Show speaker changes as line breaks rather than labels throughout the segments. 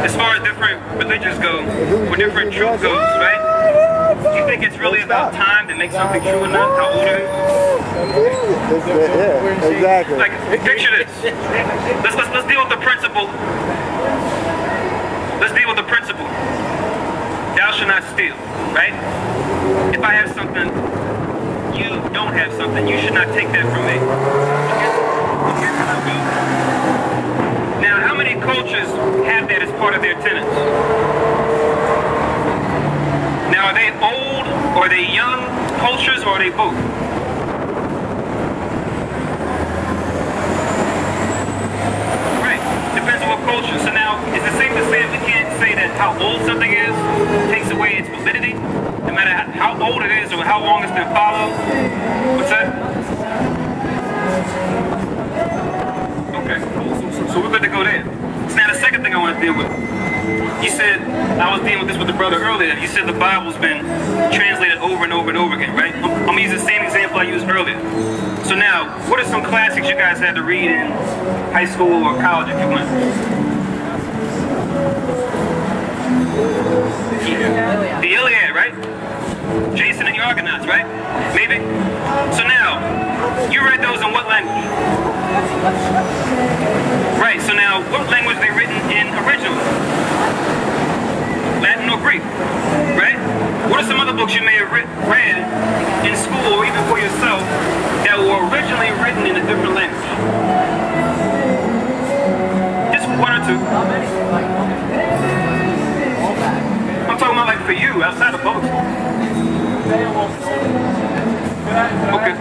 as far as different religions go, or different truth goes, right? Do you think it's really about time that makes something true or not? How old it is?
Yeah, exactly.
Like, picture this. Let's deal with the principle. Let's deal with the principle. Thou shalt not steal, right? If I have something, you don't have something, you should not take that from me. Now, how many cultures have that as part of their tenets? Now, are they old, or are they young cultures, or are they both? Right, depends on what culture. So now, is it safe to say that we can't say that how old something is takes away its validity? No matter how old it is or how long it's been followed? What's that? Okay, so we're good to go there. So now the second thing I want to deal with. You said, I was dealing with this with the brother earlier, you said the Bible's been translated over and over and over again, right? I'm going to use the same example I used earlier. So now, what are some classics you guys had to read in high school or college if you went? The Iliad, right? Jason and the Argonauts, right? Maybe? So now, you read those in what language? Right, so now, what language are they written in originally? Latin or Greek, right? What are some other books you may have read in school or even for yourself that were originally written in a different language? Just one or two. I'm talking about like for you, outside of books. Okay.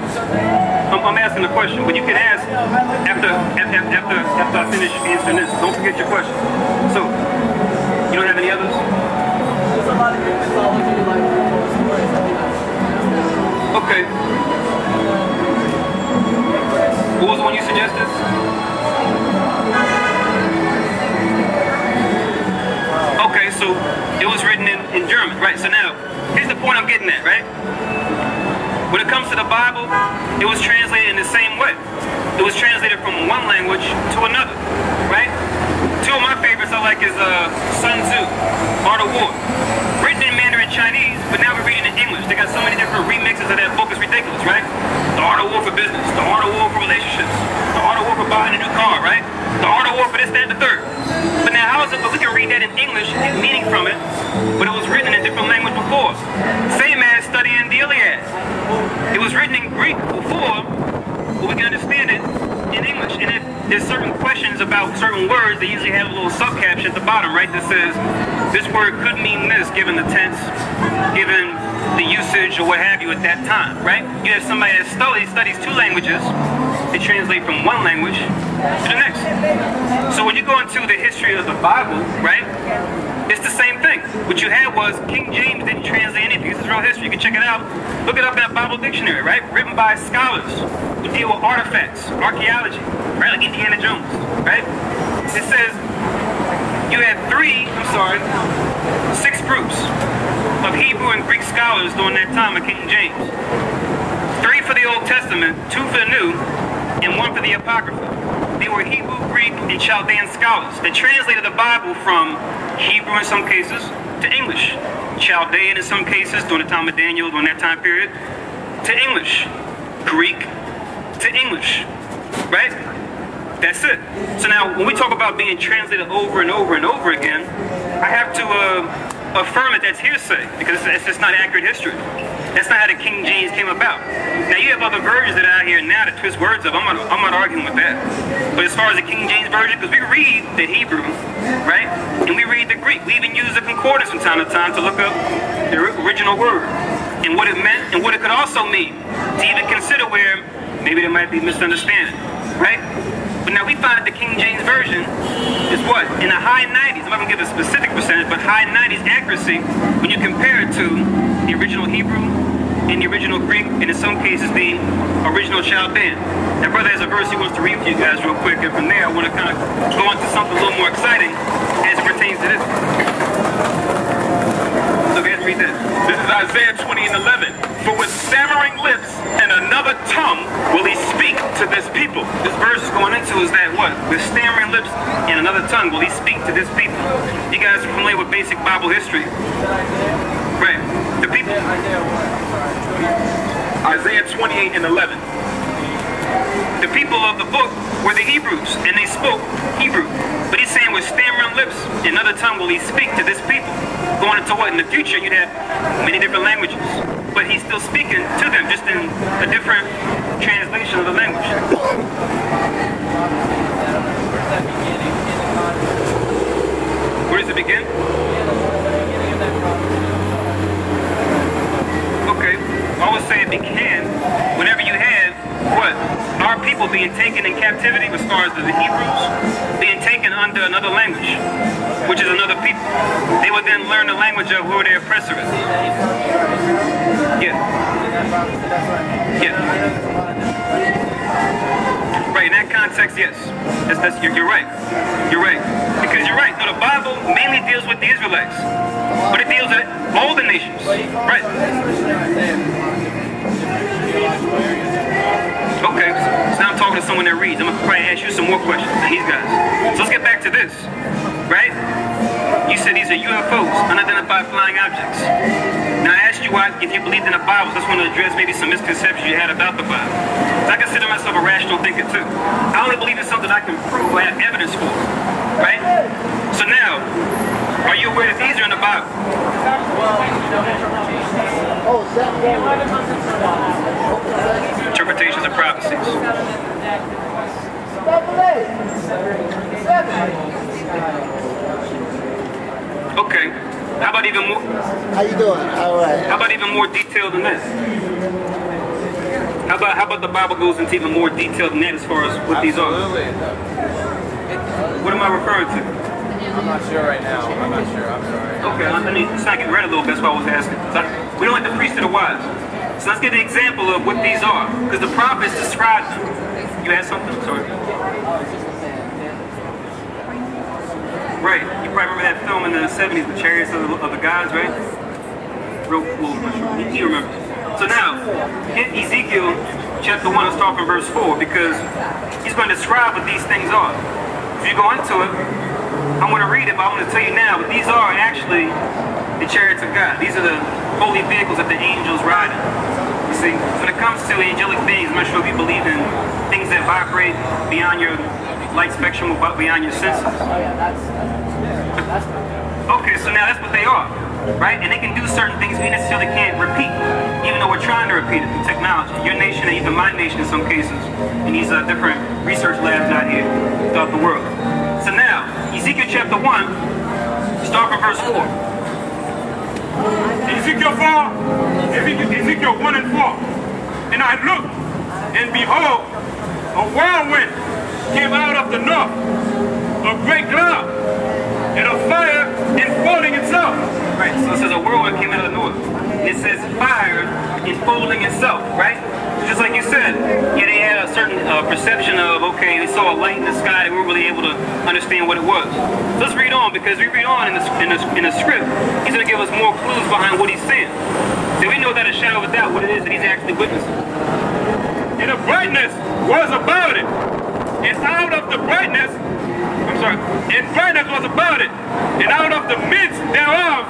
I'm asking a question, but you can ask after I finish answering this. Don't forget your question. So, you don't have any others? Okay. What was the one you suggested? Okay, so it was written in German, right? So now, here's the point I'm getting at, right? When it comes to the Bible, it was translated in the same way. It was translated from one language to another, right? Two of my favorites I like is Sun Tzu, Art of War. Written in Mandarin Chinese, but now we're reading in English. They got so many different remixes of that book, it's ridiculous, right? The Art of War for business, the Art of War for relationships, the Art of War for buying a new car, right? The Art of War for this, that, and the third. But now how is it that we can read that in English, get meaning from it, but it was written in a different language before? Same as studying the Iliad. It was written in Greek before, but we can understand it in English. And if there's certain questions about certain words, they usually have a little subcaption at the bottom, right, that says, this word could mean this, given the tense, given the usage, or what have you at that time, right? You have somebody that studies two languages, they translate from one language to the next. So when you go into the history of the Bible, right, it's the same thing. What you had was King James didn't translate anything. This is real history. You can check it out. Look it up in that Bible dictionary, right? Written by scholars who deal with artifacts, archaeology, right? Like Indiana Jones, right? It says you had six groups of Hebrew and Greek scholars during that time of King James. 3 for the Old Testament, 2 for the New, and 1 for the Apocrypha. They were Hebrew, Greek, and Chaldean scholars that translated the Bible from Hebrew in some cases to English, Chaldean in some cases during the time of Daniel, during that time period, to English, Greek to English, right? That's it. So now, when we talk about being translated over and over and over again, I have to affirm that that's hearsay, because it's just not accurate history. That's not how the King James came about. Now, you have other versions that are out here now that twist words up. I'm not arguing with that. But as far as the King James Version, because we read the Hebrew, right? And we read the Greek. We even use the concordance from time to time to look up the original word and what it meant and what it could also mean, to even consider where maybe there might be misunderstanding, right? But now we find that the King James Version is what? In the high 90s. I'm not going to give a specific percentage, but high 90s accuracy when you compare it to the original Hebrew and the original Greek, and in some cases the original Chaldean. Now, brother has a verse he wants to read for you guys real quick, and from there I want to kind of go on to something a little more exciting as it pertains to this. So go ahead and read this.
This is Isaiah 20:11. For with stammering lips and another tongue will he speak to this people.
This verse is going into to is that what? With stammering lips and another tongue will he speak to this people. You guys are familiar with basic Bible history. Right. The people.
Isaiah 28 and 11.
The people of the book were the Hebrews, and they spoke Hebrew. But he's saying with stammering lips and another tongue will he speak to this people. Going into what? In the future, you'd have many different languages. But he's still speaking to them, just in a different translation of the language. Where does it begin? Okay, I would say it began whenever you have what? Our people being taken in captivity, as far as the Hebrews, being taken under another language, which is another people. They would then learn the language of who their oppressor is. Yeah. Yeah. Right, in that context, yes. You're right. You're right. Because you're right. No, the Bible mainly deals with the Israelites. But it deals with all the nations. Right. Okay, so now I'm talking to someone that reads. I'm going to probably ask you some more questions than these guys. So let's get back to this. Right? You said these are UFOs, unidentified flying objects. Now I asked you why, if you believed in the Bible, so I just want to address maybe some misconceptions you had about the Bible. So I consider myself a rational thinker too. I only believe in something I can prove or have evidence for. Right? So now, are you aware that these are in the Bible? Interpretations of prophecies. Okay. How about even more?
How you doing? All right.
How about even more detailed than this? How about the Bible goes into even more detail than that as far as what these are? What am I referring to?
I'm not sure right now. I'm not sure. I'm sorry.
Okay, I need to get read a little bit. That's why I was asking. So we don't like to preach to the wise. So let's get an example of what these are, because the prophets describe them. You had something? Sorry. Right. You probably remember that film in the 70s, The Chariots of the Gods, right? Real cool. He remembers. So now, in Ezekiel chapter 1, let's start from verse 4, because he's going to describe what these things are. If you go into it, I'm going to read it, but I'm going to tell you now, but these are actually the chariots of God. These are the holy vehicles that the angels ride in. You see, when it comes to angelic beings, I'm not sure if you believe in things that vibrate beyond your light spectrum, beyond your senses. Okay, so now that's what they are, right? And they can do certain things we necessarily can't repeat, even though we're trying to repeat it through technology. Your nation, and even my nation in some cases, in these different research labs out here throughout the world. So now, Ezekiel chapter 1, start from verse 4.
Ezekiel 1 and 4. And I looked, and behold, a whirlwind came out of the north, a great cloud, and a fire enfolding itself.
Right, so it says a whirlwind came out of the north. It says fire enfolding itself, right? Just like you said, yeah, they had a certain perception of, okay, they saw a light in the sky, they weren't really able to understand what it was. So let's read on, because we read on in the script, he's going to give us more clues behind what he's saying. So we know that a shadow of a doubt what it is that he's actually witnessing.
And a brightness was about it. And out of the brightness, and brightness was about it. And out of the midst thereof,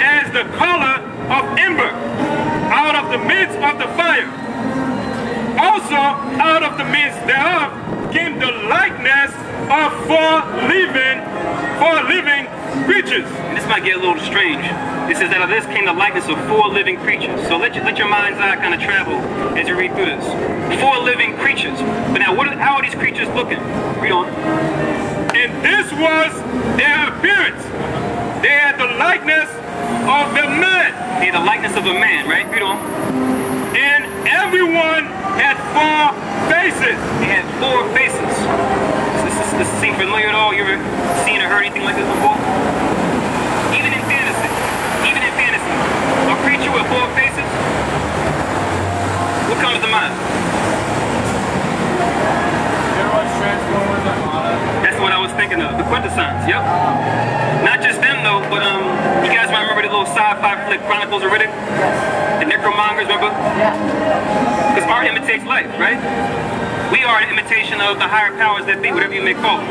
as the color of ember, out of the midst of the fire. Also, out of the midst thereof came the likeness of four living creatures.
And this might get a little strange. It says out of this came the likeness of four living creatures. So let your mind's eye kind of travel as you read through this. Four living creatures. But now, how are these creatures looking? Read on.
And this was their appearance. They had the likeness of a man.
They had the likeness of a man, right? Read on.
And everyone had four faces.
They had four faces. Does this seem familiar at all? You ever seen or heard anything like this before? Even in fantasy. A creature with four faces? What comes to mind? That's what I was thinking of. The quintessence, yep. Not just them though, but you guys might remember the little sci-fi flick Chronicles of Riddick? The necromongers, remember? Yeah. Because art imitates life, right? we are an imitation of the higher powers that be, whatever you may call them.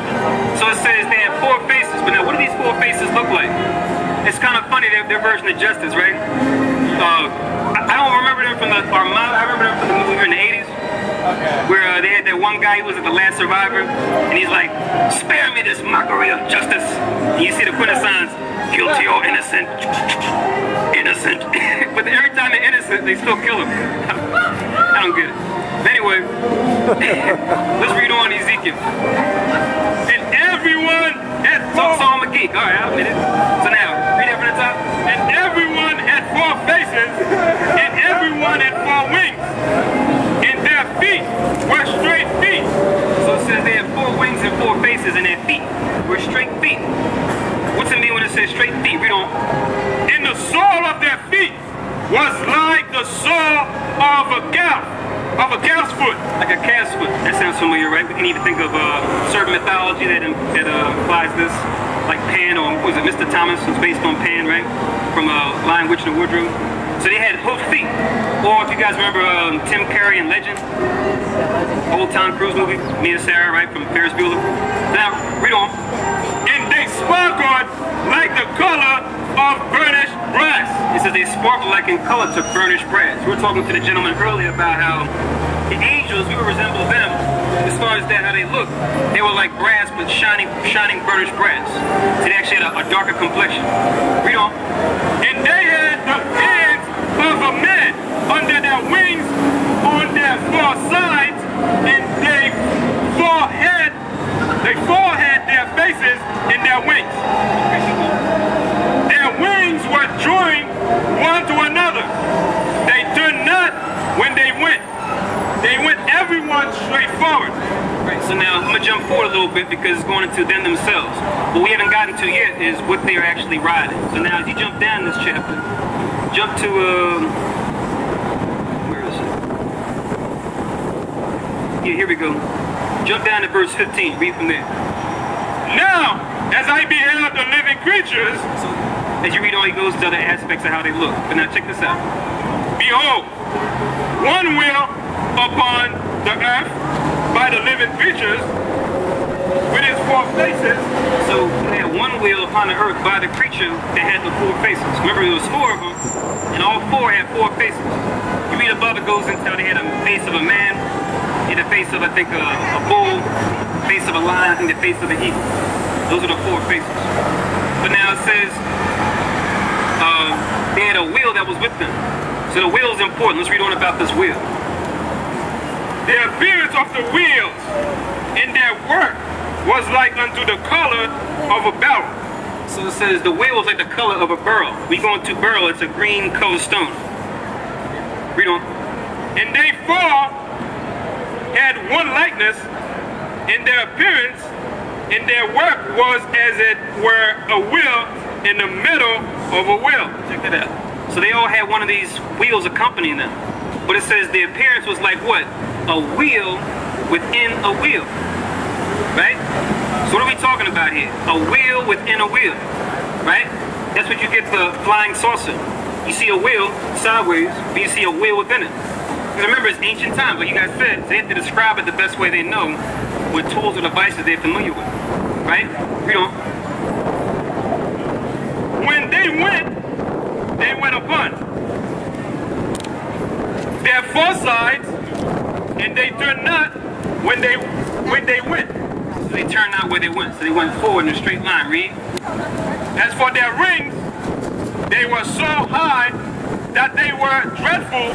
So it says they have 4 faces, but now what do these 4 faces look like? It's kind of funny, their version of justice, right? I don't remember them from the Armada, I remember them from the movie in the 80s. Okay. Where they had that one guy who was like the last survivor, and he's like, spare me this mockery of justice. And you see the quintessence, guilty or innocent. Innocent. But every time they're innocent, they still kill him. I don't get it. Anyway, let's read on Ezekiel.
And everyone had
So I'm a geek. All right, I'll admit it. So now, read it from the top.
And everyone had 4 faces, and everyone had 4 wings. And their feet were straight feet.
So it says they have 4 wings and 4 faces, and their feet were straight feet. What's it mean when it says straight feet? Read on.
And the sole of their feet was like the sole of a calf's foot.
Like a calf's foot. That sounds familiar, right? We can even think of certain mythology that implies this. Like Pan, or was it Mr. Thomas? It's based on Pan, right? From Lion, Witch, and the Wardrobe. So they had hoofed feet. Or if you guys remember Tim Curry in Legend, old Tom Cruise movie, me and Sarah, right, from Ferris Bueller. Now, read on.
And they sparkled like the color of burnished brass.
It says they sparkle like in color to burnished brass. We were talking to the gentleman earlier about how the angels, we would resemble them as far as that, how they look. They were like brass, but shining burnished brass. So they actually had a darker complexion. Read on.
And they had the hands of a man under their wings on their 4 sides, and they forehead their faces in their wings. Their wings were joined one to another. They turned not when they went. They went everyone straight forward.
Right, so now I'm going to jump forward a little bit because it's going into them themselves. What we haven't gotten to yet is what they're actually riding. So now as you jump down this chapter, jump to, where is it? Yeah, here we go. Jump down to verse 15, read from there.
Now, as I beheld the living creatures,
so as you read on, he goes to other aspects of how they look. But now check this out.
behold, one wheel upon the earth by the living creatures with its 4 faces.
So they had one wheel upon the earth by the creature that had the 4 faces. Remember, there was 4 of them, and all 4 had 4 faces. You read above, it goes into how they had a face of a man, in the face of, I think, a bull, face of a lion, and the face of an eagle. Those are the 4 faces. But now it says they had a wheel that was with them. So the wheel is important. Let's read on about this wheel.
The appearance of the wheels in their work was like unto the color of a barrel.
So it says the wheel is like the color of a beryl. We go into beryl, it's a green colored stone. Read on.
And they 4 had one likeness in their appearance, and their work was as it were a wheel in the middle of a wheel.
Check that out. So they all had one of these wheels accompanying them. But it says the appearance was like what? A wheel within a wheel. Right? So what are we talking about here? A wheel within a wheel. Right? That's what you get the flying saucer. You see a wheel sideways, but you see a wheel within it. Because remember, it's ancient times, like you guys said, so they have to describe it the best way they know with tools or devices they're familiar with. Right? Read on.
When they went upon their 4 sides, and they turned not when they went.
So they turned not where they went. So they went forward in a straight line. Read.
As for their rings, they were so high that they were dreadful,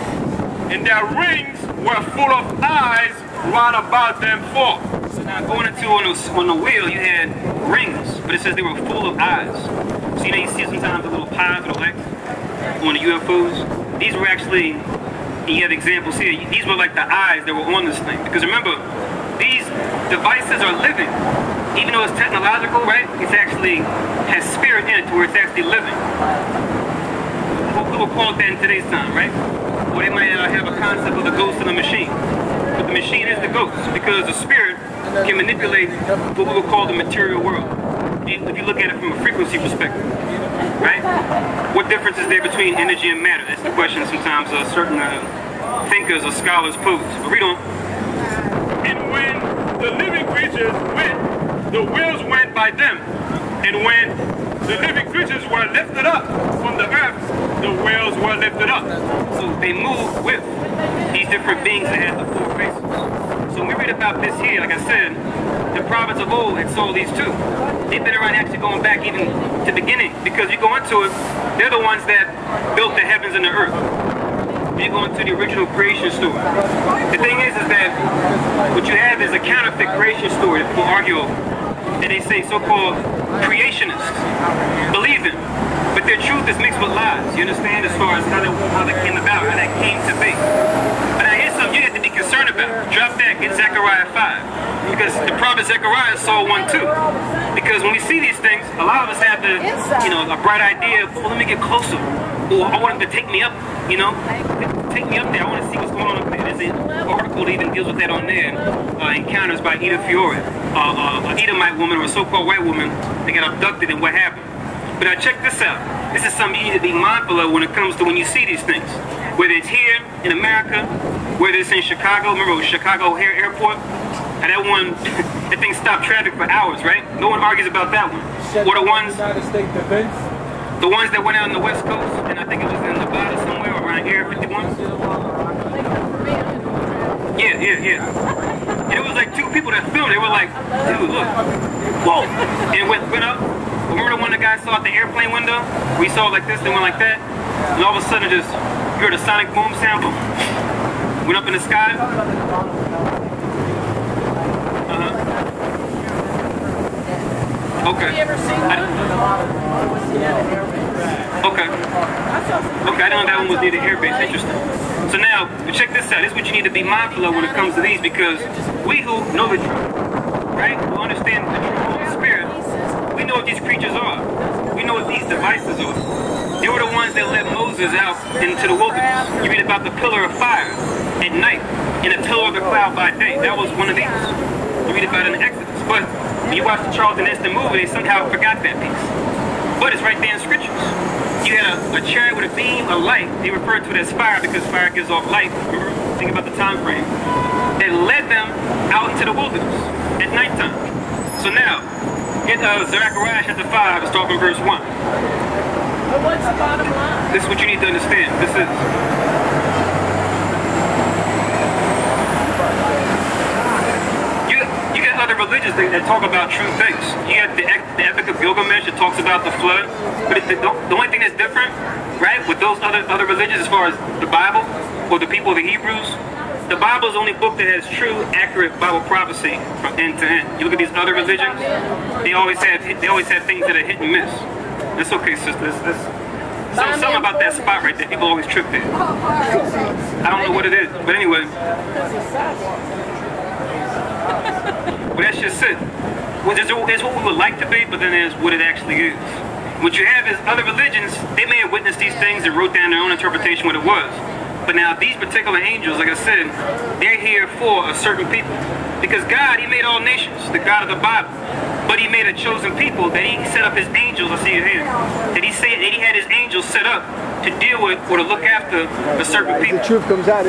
and their rings were full of eyes round about them 4.
So now going into on the wheel, you had rings, but it says they were full of eyes. So you know, you see sometimes the little pies or the legs on the UFOs. These were actually, you have examples here, these were like the eyes that were on this thing. Because remember, these devices are living. Even though it's technological, right? It's actually has spirit in it to where it's actually living. People call it that in today's time, right? Or they might have a concept of the ghost of the machine. But the machine is the ghost because the spirit can manipulate what we would call the material world. If you look at it from a frequency perspective, right? What difference is there between energy and matter? That's the question sometimes certain thinkers or scholars pose. But read on.
And creatures went, the wheels went by them. And when the living creatures were lifted up from the earth, the wheels were lifted up.
So they moved with these different beings that had the four faces. So when we read about this here, like I said, the prophets of old had saw these too. They've been around actually going back even to the beginning, because you go into it, they're the ones that built the heavens and the earth. You go into the original creation story. The thing is that what you have is a counterfeit creation story that people argue over. And they say so-called creationists believe in. But their truth is mixed with lies. You understand, as far as how that came about, how that came to be. But now here's something you have to be concerned about. Drop that, get Zechariah 5. Because the prophet Zechariah saw one too. Because when we see these things, a lot of us have the, a bright idea of, oh, let me get closer. Or I want him to take me up, take me up there. I want to see what's going on up there. There's an article that even deals with that on there. Encounters by Ida Fiore, an Edomite woman or a so-called white woman that got abducted and what happened. But now check this out. This is something you need to be mindful of when it comes to when you see these things. Whether it's here in America, whether it's in Chicago. Remember Chicago O'Hare Airport? And that thing stopped traffic for hours, right? No one argues about that one. Or the ones that went out on the West Coast, and I think it was in Nevada somewhere, or around Area 51. Yeah. And it was like two people that filmed. They were like, dude, look. Whoa. And it went up. Remember the one the guy saw at the airplane window? We saw like this, then went like that. And all of a sudden you heard a sonic boom sound. Boom. Went up in the sky. Okay. Okay, I didn't know that one was near the airbase. Interesting. So now, check this out. This is what you need to be mindful of when it comes to these, because we who know the truth, right, who understand the true Holy Spirit, we know what these creatures are. We know what these devices are. They were the ones that led Moses out into the wilderness. You read about the pillar of fire at night and a pillar of the cloud by day. That was one of these. You read about it in Exodus. But when you watch the Charlton Heston movie, they somehow forgot that piece. But it's right there in scriptures. You had a chariot with a beam, a light. They referred to it as fire because fire gives off light. Remember, think about the time frame. That led them out into the wilderness at nighttime. So now, get Zechariah chapter 5 and start from verse 1.
But what's the bottom line?
This is what you need to understand. This is... You got other religions that talk about true things. You got the Epic of Gilgamesh that talks about the flood. But the only thing that's different, right, with those other religions as far as the Bible or the people of the Hebrews, the Bible is the only book that has true, accurate Bible prophecy from end to end. You look at these other religions, they always have things that are hit and miss. That's okay, sister. Something about that spot right there. People always trip there. I don't know what it is, but anyway. But that's just it. Well, there's what we would like to be, but then there's what it actually is. What you have is other religions, they may have witnessed these things and wrote down their own interpretation what it was. But now these particular angels, like I said, they're here for a certain people. Because God, He made all nations, the God of the Bible. But He made a chosen people that He set up His angels, I see it here. That He had His angels set up to deal with or to look after a certain people.
The truth comes out.